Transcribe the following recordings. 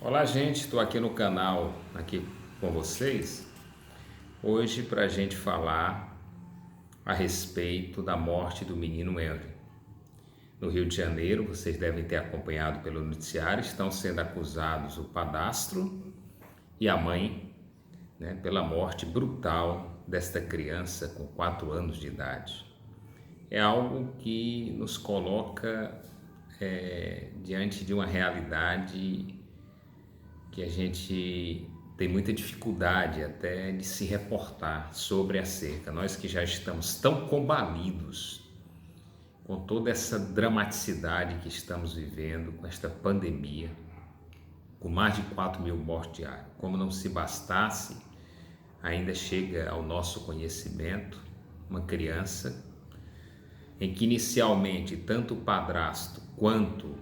Olá, gente, estou aqui no canal aqui com vocês hoje para a gente falar a respeito da morte do menino Henry. No Rio de Janeiro, vocês devem ter acompanhado pelo noticiário, estão sendo acusados o padrasto e a mãe, pela morte brutal desta criança com 4 anos de idade. É algo que nos coloca diante de uma realidade que a gente tem muita dificuldade até de se reportar sobre acerca. Nós que já estamos tão combalidos com toda essa dramaticidade que estamos vivendo, com esta pandemia, com mais de 4.000 mortes diárias. Como não se bastasse, ainda chega ao nosso conhecimento uma criança em que inicialmente tanto o padrasto quanto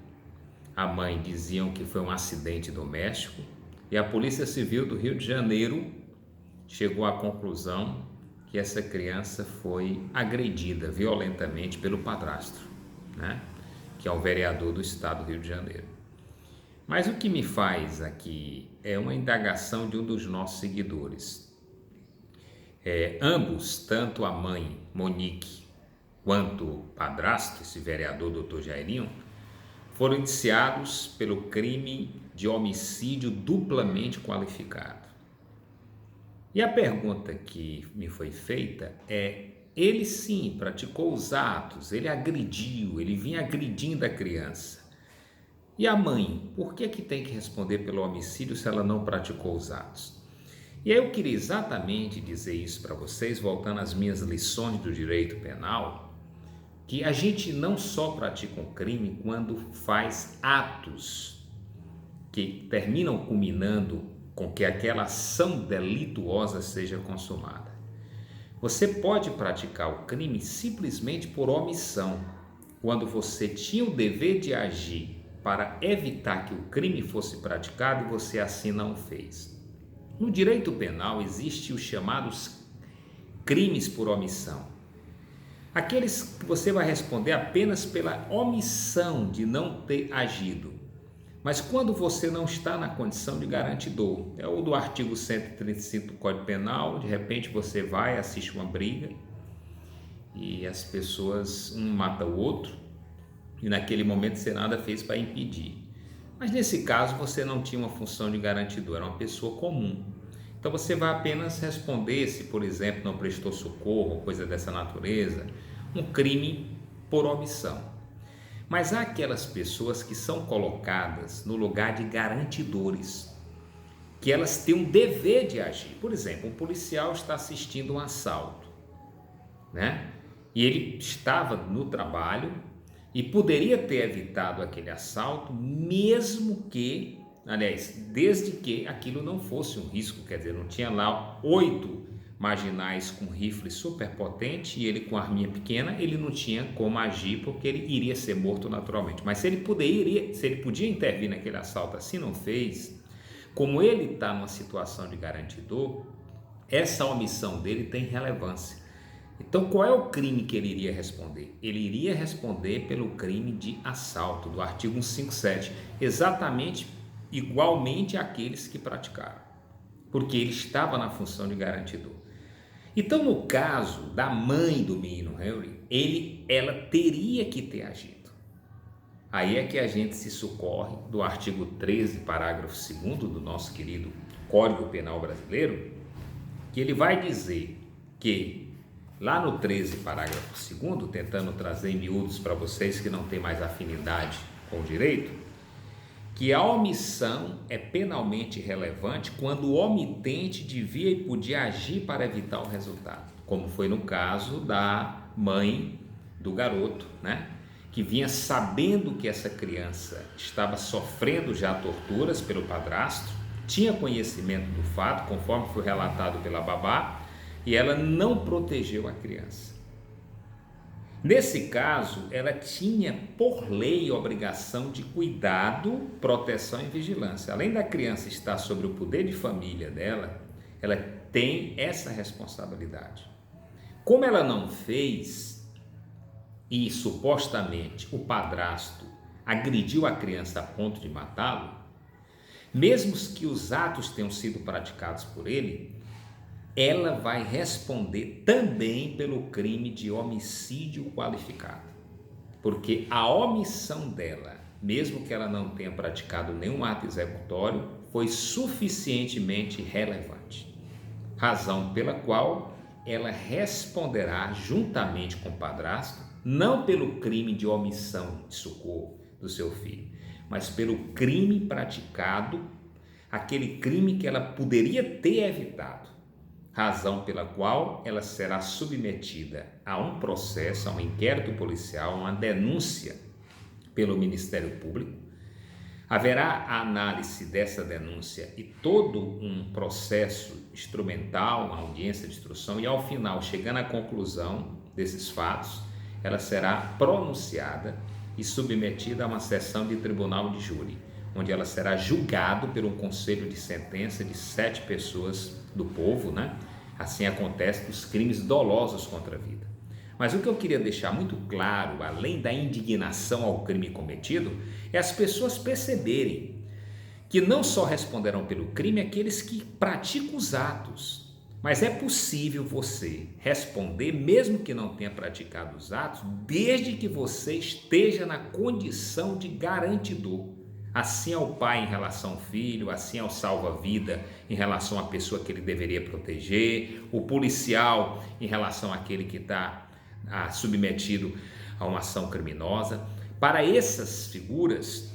a mãe diziam que foi um acidente doméstico, e a Polícia Civil do Rio de Janeiro chegou à conclusão que essa criança foi agredida violentamente pelo padrasto, que é o vereador do estado do Rio de Janeiro. Mas o que me faz aqui é uma indagação de um dos nossos seguidores. Ambos, tanto a mãe Monique quanto o padrasto, esse vereador Dr. Jairinho, foram indiciados pelo crime de homicídio duplamente qualificado. E a pergunta que me foi feita é: ele sim praticou os atos, ele agrediu, ele vinha agredindo a criança. E a mãe, por que tem que responder pelo homicídio se ela não praticou os atos? E aí eu queria exatamente dizer isso para vocês, voltando às minhas lições do direito penal, que a gente não só pratica um crime quando faz atos que terminam culminando com que aquela ação delituosa seja consumada. Você pode praticar o crime simplesmente por omissão, quando você tinha o dever de agir para evitar que o crime fosse praticado e você assim não fez. No direito penal existem os chamados crimes por omissão. Aqueles que você vai responder apenas pela omissão de não ter agido. Mas quando você não está na condição de garantidor, é o do artigo 135 do Código Penal, de repente você vai, assiste uma briga e as pessoas, um mata o outro, e naquele momento você nada fez para impedir. Mas nesse caso você não tinha uma função de garantidor, era uma pessoa comum. Então você vai apenas responder se, por exemplo, não prestou socorro ou coisa dessa natureza, um crime por omissão. Mas há aquelas pessoas que são colocadas no lugar de garantidores, que elas têm um dever de agir. Por exemplo, um policial está assistindo um assalto, E ele estava no trabalho e poderia ter evitado aquele assalto, desde que aquilo não fosse um risco, quer dizer, não tinha lá 8 marginais com rifle superpotente e ele com arminha pequena, ele não tinha como agir porque ele iria ser morto naturalmente. Mas se ele podia intervir naquele assalto, assim não fez, como ele está numa situação de garantidor, essa omissão dele tem relevância. Então, qual é o crime que ele iria responder? Ele iria responder pelo crime de assalto, do artigo 157, exatamente igualmente àqueles que praticaram, porque ele estava na função de garantidor. Então, no caso da mãe do menino Henry, ela teria que ter agido. Aí é que a gente se socorre do artigo 13, parágrafo 2º do nosso querido Código Penal brasileiro, que ele vai dizer que, lá no 13, parágrafo 2º, tentando trazer em miúdos para vocês que não têm mais afinidade com o direito, que a omissão é penalmente relevante quando o omitente devia e podia agir para evitar o resultado, como foi no caso da mãe do garoto, que vinha sabendo que essa criança estava sofrendo já torturas pelo padrasto, tinha conhecimento do fato, conforme foi relatado pela babá, e ela não protegeu a criança. Nesse caso, ela tinha por lei obrigação de cuidado, proteção e vigilância. Além da criança estar sob o poder de família dela, ela tem essa responsabilidade. Como ela não fez e supostamente o padrasto agrediu a criança a ponto de matá-lo, mesmo que os atos tenham sido praticados por ele, ela vai responder também pelo crime de homicídio qualificado, porque a omissão dela, mesmo que ela não tenha praticado nenhum ato executório, foi suficientemente relevante, razão pela qual ela responderá juntamente com o padrasto, não pelo crime de omissão de socorro do seu filho, mas pelo crime praticado, aquele crime que ela poderia ter evitado, razão pela qual ela será submetida a um processo, a um inquérito policial, a uma denúncia pelo Ministério Público. Haverá a análise dessa denúncia e todo um processo instrumental, uma audiência de instrução, e ao final, chegando à conclusão desses fatos, ela será pronunciada e submetida a uma sessão de tribunal de júri, onde ela será julgada por um conselho de sentença de 7 pessoas do povo, né? Assim acontece dos crimes dolosos contra a vida. Mas o que eu queria deixar muito claro, além da indignação ao crime cometido, é as pessoas perceberem que não só responderão pelo crime aqueles que praticam os atos, mas é possível você responder, mesmo que não tenha praticado os atos, desde que você esteja na condição de garantidor. Assim é o pai em relação ao filho, assim é o salva-vida em relação à pessoa que ele deveria proteger, o policial em relação àquele que está submetido a uma ação criminosa. Para essas figuras,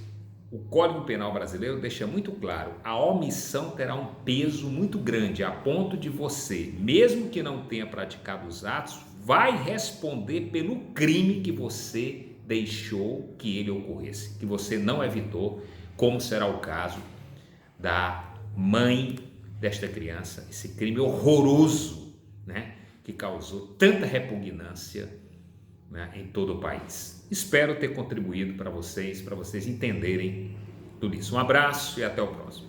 o Código Penal brasileiro deixa muito claro, a omissão terá um peso muito grande, a ponto de você, mesmo que não tenha praticado os atos, vai responder pelo crime que você deixou que ele ocorresse, que você não evitou, como será o caso da mãe desta criança, esse crime horroroso, né, que causou tanta repugnância, né, em todo o país. Espero ter contribuído para vocês entenderem tudo isso. Um abraço e até o próximo.